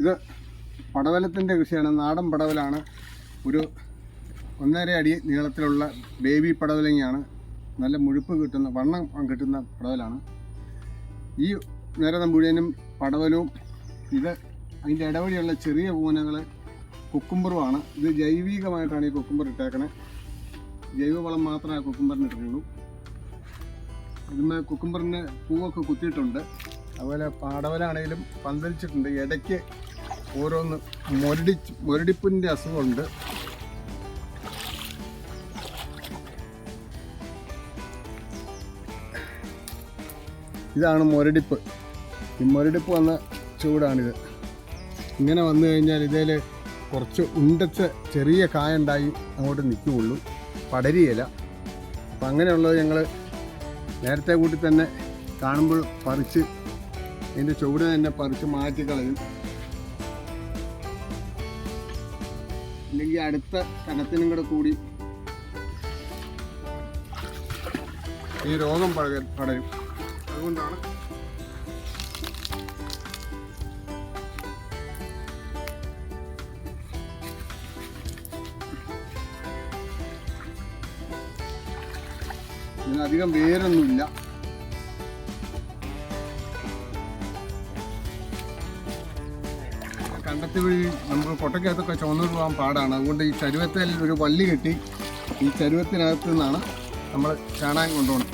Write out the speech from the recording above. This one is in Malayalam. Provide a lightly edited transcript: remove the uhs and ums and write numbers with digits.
ഇത് പടവലത്തിൻ്റെ കൃഷിയാണ്. നാടൻ പടവലാണ്. ഒരു 1.5 അടി നീളത്തിലുള്ള ബേബി പടവലങ്ങയാണ്. നല്ല മുഴുപ്പ് കിട്ടുന്ന, വണ്ണം കിട്ടുന്ന പടവലാണ്. ഈ നിരത മുഴുവനും പടവലവും ഇത് അതിൻ്റെ ഇടവഴിയുള്ള ചെറിയ കൂനകൾ കുക്കുംബറുമാണ്. ഇത് ജൈവികമായിട്ടാണ് ഈ കുക്കുംബർ ഇട്ടേക്കണേ. ജൈവവളം മാത്രമേ ആ കുക്കുംബറിന് ഇട്ടുള്ളൂ. ഇതിന്മേ കുക്കുംബറിന് പൂവൊക്കെ കുത്തിയിട്ടുണ്ട്. അതുപോലെ പടവലാണെങ്കിലും പന്തലിച്ചിട്ടുണ്ട്. ഇടയ്ക്ക് ഓരോന്ന് മുരടിപ്പിൻ്റെ അസുഖമുണ്ട്. ഇതാണ് മുരടിപ്പ്. ഈ മുരടിപ്പ് വന്ന ചൂടാണിത്. ഇങ്ങനെ വന്നു കഴിഞ്ഞാൽ ഇതിൽ കുറച്ച് ഉണ്ടച്ച ചെറിയ കായുണ്ടായി അങ്ങോട്ട് നിൽക്കുകയുള്ളൂ, പടരിയില. അപ്പം അങ്ങനെയുള്ളത് ഞങ്ങൾ നേരത്തെ കൂട്ടി തന്നെ കാണുമ്പോൾ പറിച്ച് ഇതിൻ്റെ ചുവട് തന്നെ പറിച്ച് മാറ്റിക്കളയും. ഇല്ലെങ്കിൽ അടുത്ത കടത്തിനും കൂടെ കൂടി ഈ രോഗം പടരും. അതുകൊണ്ടാണ് ഇതിനധികം വേരൊന്നുമില്ല. കണ്ടത്തി വഴി നമുക്ക് കൊട്ടയ്ക്കകത്തൊക്കെ ചുവന്നോട്ട് പോകാൻ പാടാണ്. അതുകൊണ്ട് ഈ ചരുവത്തിൽ ഒരു വള്ളി കെട്ടി ഈ ചരുവത്തിനകത്ത് നിന്നാണ് നമ്മൾ ചാണകം കൊണ്ടുപോകണം.